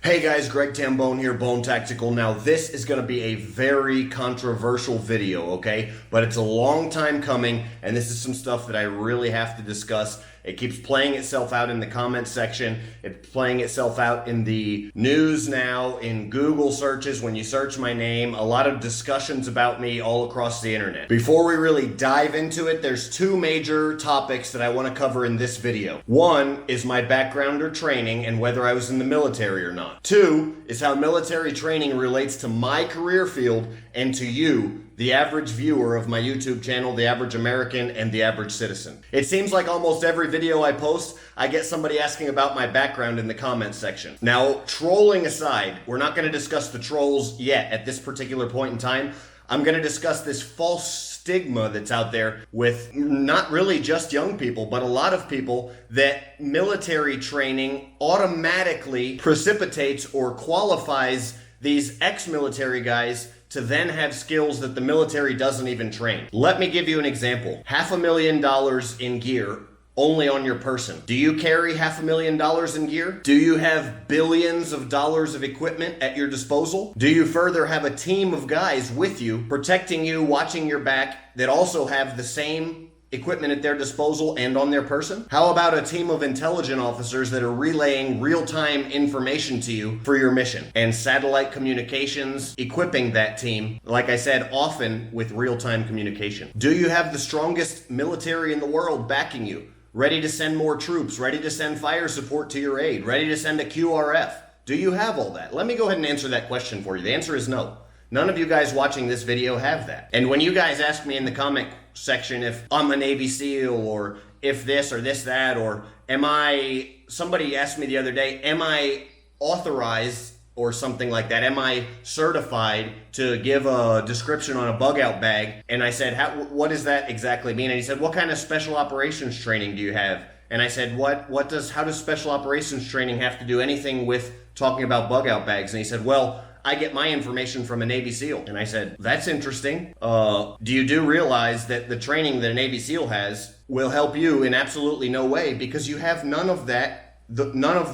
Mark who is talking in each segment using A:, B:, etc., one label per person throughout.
A: Hey guys, Greg Tambone here, Bone Tactical. Now this is going to be a very controversial video, okay? But it's a long time coming, and this is some stuff that I really have to discuss. It keeps playing itself out in the comment section. It's playing itself out in the news now, in Google searches, when you search my name. A lot of discussions about me all across the internet. Before we really dive into it, there's two major topics that I want to cover in this video. One is my background or training and whether I was in the military or not. Two is how military training relates to my career field and to you, the average viewer of my YouTube channel, the average American, and the average citizen. It seems like almost every video I post, I get somebody asking about my background in the comments section. Now, trolling aside, we're not going to discuss the trolls yet at this particular point in time. I'm going to discuss this false stigma that's out there with not really just young people, but a lot of people, that military training automatically precipitates or qualifies these ex-military guys to then have skills that the military doesn't even train. Let me give you an example. $500,000 in gear only on your person. Do you carry $500,000 in gear? Do you have billions of dollars of equipment at your disposal? Do you further have a team of guys with you, protecting you, watching your back, that also have the same equipment at their disposal and on their person? How about a team of intelligence officers that are relaying real-time information to you for your mission, and satellite communications equipping that team, like I said, often with real-time communication? Do you have the strongest military in the world backing you, ready to send more troops, ready to send fire support to your aid, ready to send a QRF? Do you have all that? Let me go ahead and answer that question for you. The answer is no. None of you guys watching this video have that. And when you guys ask me in the comment section if I'm a Navy SEAL, or if this or this, that, or somebody asked me the other day, am I authorized or something like that? Am I certified to give a description on a bug out bag? And I said, what does that exactly mean? And he said, what kind of special operations training do you have? And I said, how does special operations training have to do anything with talking about bug out bags? And he said, well, I get my information from a Navy SEAL. And I said, that's interesting. Do you realize that the training that a Navy SEAL has will help you in absolutely no way, because you have none of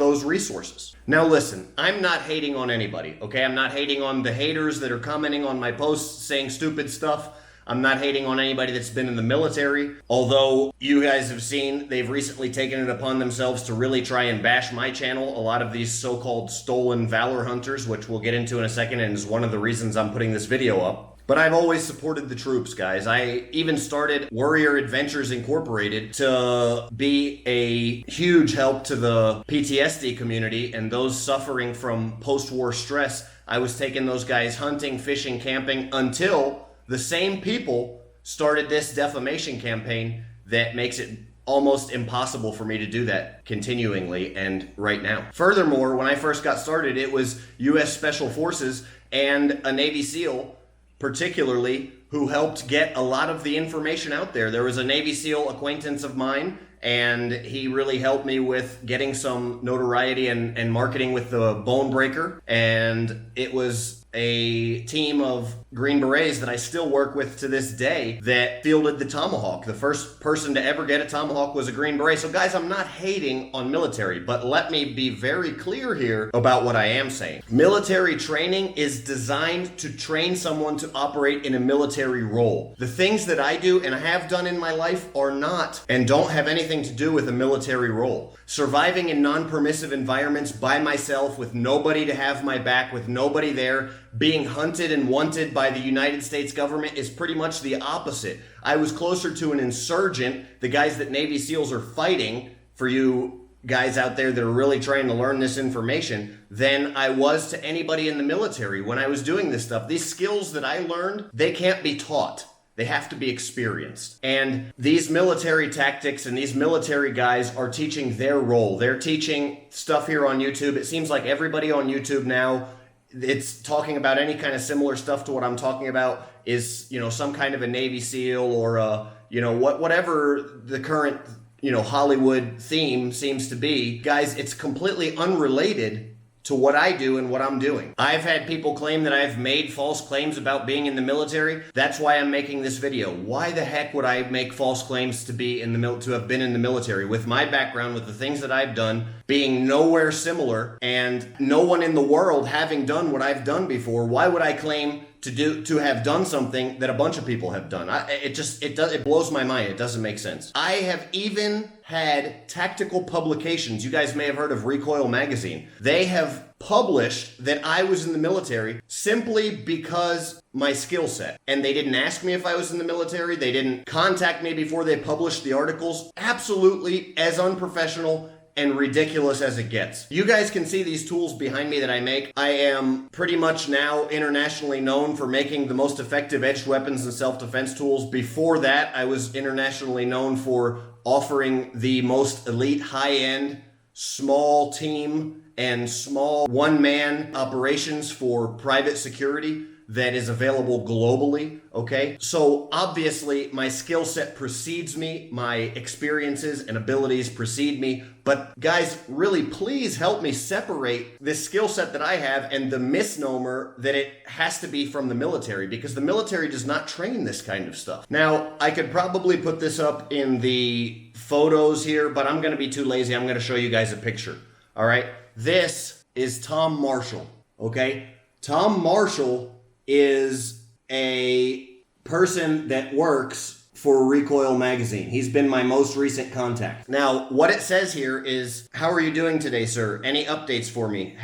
A: those resources? Now listen, I'm not hating on anybody, okay? I'm not hating on the haters that are commenting on my posts saying stupid stuff. I'm not hating on anybody that's been in the military, although you guys have seen they've recently taken it upon themselves to really try and bash my channel. A lot of these so-called stolen valor hunters, which we'll get into in a second, and is one of the reasons I'm putting this video up. But I've always supported the troops, guys. I even started Warrior Adventures Incorporated to be a huge help to the PTSD community and those suffering from post-war stress. I was taking those guys hunting, fishing, camping, until the same people started this defamation campaign that makes it almost impossible for me to do that continuingly and right now. Furthermore, when I first got started, it was U.S. Special Forces and a Navy SEAL particularly who helped get a lot of the information out there. There was a Navy SEAL acquaintance of mine, and he really helped me with getting some notoriety and marketing with the Bone Breaker. And it was a team of Green Berets that I still work with to this day that fielded the Tomahawk. The first person to ever get a Tomahawk was a Green Beret. So guys, I'm not hating on military, but let me be very clear here about what I am saying. Military training is designed to train someone to operate in a military role. The things that I do and have done in my life are not and don't have anything to do with a military role. Surviving in non-permissive environments by myself, with nobody to have my back, with nobody there, being hunted and wanted by the United States government, is pretty much the opposite. I was closer to an insurgent, the guys that Navy SEALs are fighting, for you guys out there that are really trying to learn this information, than I was to anybody in the military when I was doing this stuff. These skills that I learned, they can't be taught. They have to be experienced. And these military tactics and these military guys are teaching their role. They're teaching stuff here on YouTube. It seems like everybody on YouTube now, it's talking about any kind of similar stuff to what I'm talking about is, some kind of a Navy SEAL or whatever the current, Hollywood theme seems to be. Guys, it's completely unrelated to what I do and what I'm doing. I've had people claim that I've made false claims about being in the military. That's why I'm making this video. Why the heck would I make false claims to be in the to have been in the military? With my background, with the things that I've done, being nowhere similar, and no one in the world having done what I've done before, why would I claim to have done something that a bunch of people have done? It blows my mind. It doesn't make sense. I have even had tactical publications. You guys may have heard of Recoil magazine. They have published that I was in the military simply because my skill set. And they didn't ask me if I was in the military. They didn't contact me before they published the articles. Absolutely as unprofessional and ridiculous as it gets. You guys can see these tools behind me that I make. I am pretty much now internationally known for making the most effective edged weapons and self-defense tools. Before that, I was internationally known for offering the most elite, high-end, small team and small one-man operations for private security that is available globally, okay? So obviously my skill set precedes me, my experiences and abilities precede me, but guys, really please help me separate this skill set that I have and the misnomer that it has to be from the military, because the military does not train this kind of stuff. Now, I could probably put this up in the photos here, but I'm gonna be too lazy. I'm gonna show you guys a picture, all right? This is Tom Marshall, okay? Tom Marshall is a person that works for Recoil magazine. He's been my most recent contact. Now, what it says here is, how are you doing today, sir? Any updates for me?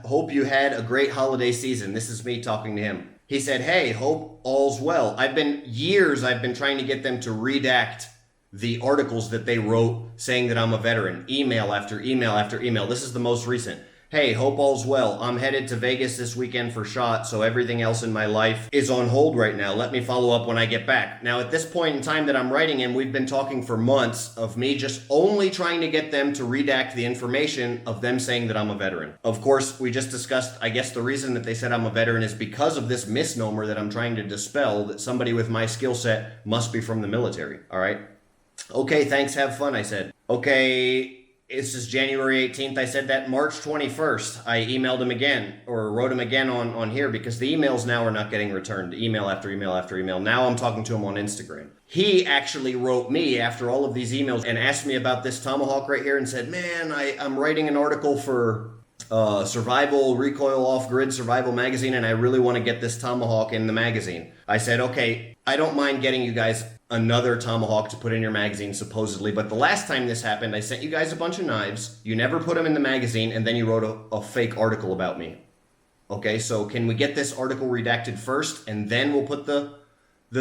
A: Hope you had a great holiday season. This is me talking to him. He said, hey, hope all's well. I've been trying to get them to redact the articles that they wrote saying that I'm a veteran. Email after email after email. This is the most recent. Hey, hope all's well. I'm headed to Vegas this weekend for SHOT, so everything else in my life is on hold right now. Let me follow up when I get back. Now, at this point in time that I'm writing him, we've been talking for months of me just only trying to get them to redact the information of them saying that I'm a veteran. Of course, we just discussed, I guess the reason that they said I'm a veteran is because of this misnomer that I'm trying to dispel, that somebody with my skill set must be from the military, all right? Okay, thanks, have fun, I said. Okay, this is January 18th. I said that March 21st. I emailed him again, or wrote him again on here, because the emails now are not getting returned. Email after email after email. Now I'm talking to him on Instagram. He actually wrote me after all of these emails and asked me about this Tomahawk right here and said, man, I'm writing an article for Survival, Recoil Off-Grid Survival magazine, and I really want to get this Tomahawk in the magazine. I said, okay, I don't mind getting you guys another Tomahawk to put in your magazine, supposedly, but the last time this happened, I sent you guys a bunch of knives, you never put them in the magazine, and then you wrote a fake article about me. Okay, so can we get this article redacted first, and then we'll put the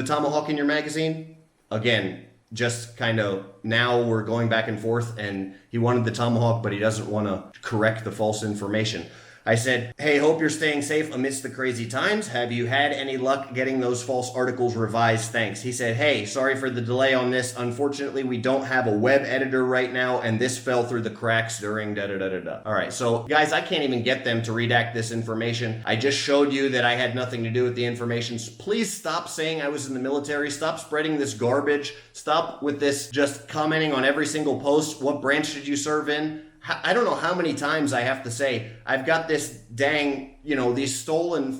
A: Tomahawk in your magazine? Again, just kind of, now we're going back and forth, and he wanted the Tomahawk, but he doesn't want to correct the false information. I said, hey, hope you're staying safe amidst the crazy times. Have you had any luck getting those false articles revised? Thanks. He said, hey, sorry for the delay on this. Unfortunately, we don't have a web editor right now, and this fell through the cracks during da-da-da-da-da. All right, so guys, I can't even get them to redact this information. I just showed you that I had nothing to do with the information. So please stop saying I was in the military. Stop spreading this garbage. Stop with this just commenting on every single post. What branch did you serve in? I don't know how many times I have to say, I've got this dang, these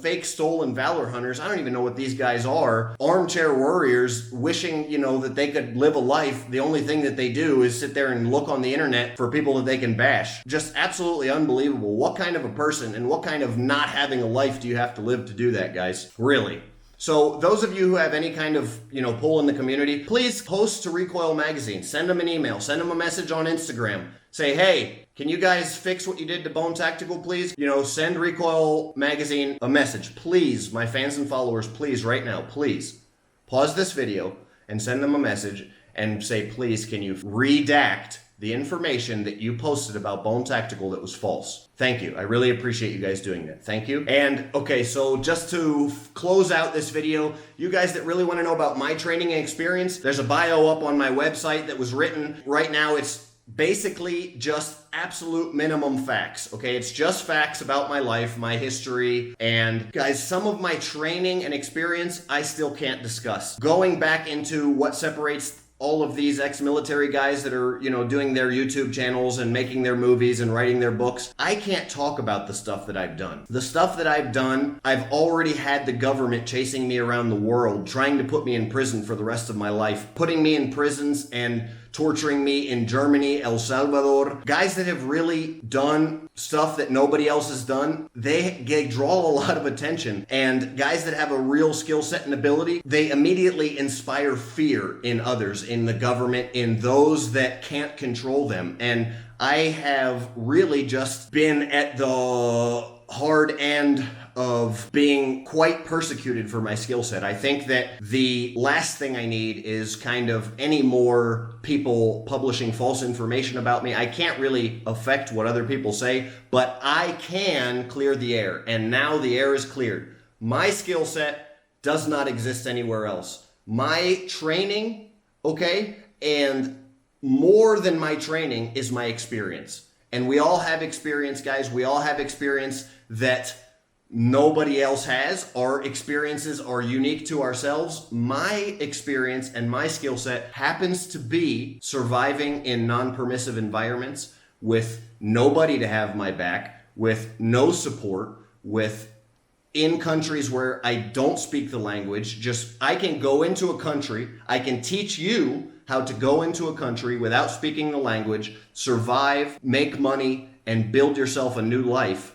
A: fake stolen valor hunters. I don't even know what these guys are. Armchair warriors wishing, that they could live a life. The only thing that they do is sit there and look on the internet for people that they can bash. Just absolutely unbelievable. What kind of a person and what kind of not having a life do you have to live to do that, guys? Really? So those of you who have any kind of, pull in the community, please post to Recoil Magazine. Send them an email. Send them a message on Instagram. Say, hey, can you guys fix what you did to Bone Tactical, please? Send Recoil Magazine a message. Please, my fans and followers, please, right now, please. Pause this video and send them a message and say, please, can you redact the information that you posted about Bone Tactical that was false? Thank you. I really appreciate you guys doing that. Thank you. And okay, so just to close out this video, you guys that really want to know about my training and experience, there's a bio up on my website that was written. Right now, it's basically just absolute minimum facts, okay? It's just facts about my life, my history, and guys, some of my training and experience I still can't discuss. Going back into what separates all of these ex-military guys that are, doing their YouTube channels and making their movies and writing their books. I can't talk about the stuff that I've done. The stuff that I've done, I've already had the government chasing me around the world, trying to put me in prison for the rest of my life, putting me in prisons and torturing me in Germany, El Salvador. Guys that have really done stuff that nobody else has done, they draw a lot of attention. And guys that have a real skill set and ability, they immediately inspire fear in others, in the government, in those that can't control them. And I have really just been at the hard end of being quite persecuted for my skill set. I think that the last thing I need is kind of any more people publishing false information about me. I can't really affect what other people say, but I can clear the air. And now the air is cleared. My skill set does not exist anywhere else. My training, okay, and more than my training is my experience. And we all have experience, guys. We all have experience that nobody else has. Our experiences are unique to ourselves. My experience and my skill set happens to be surviving in non-permissive environments with nobody to have my back, with no support, in countries where I don't speak the language. I can go into a country, I can teach you how to go into a country without speaking the language, survive, make money, and build yourself a new life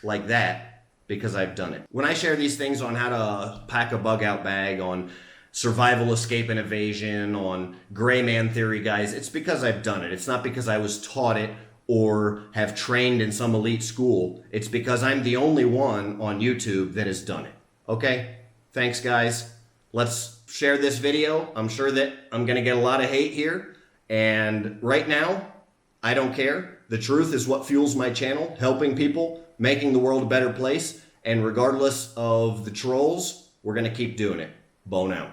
A: like that, because I've done it. When I share these things on how to pack a bug out bag, on survival, escape, and evasion, on gray man theory, guys, it's because I've done it. It's not because I was taught it or have trained in some elite school. It's because I'm the only one on YouTube that has done it. Okay? Thanks, guys. Let's share this video. I'm sure that I'm gonna get a lot of hate here. And right now, I don't care. The truth is what fuels my channel, helping people, making the world a better place. And regardless of the trolls, we're gonna keep doing it. Bone out.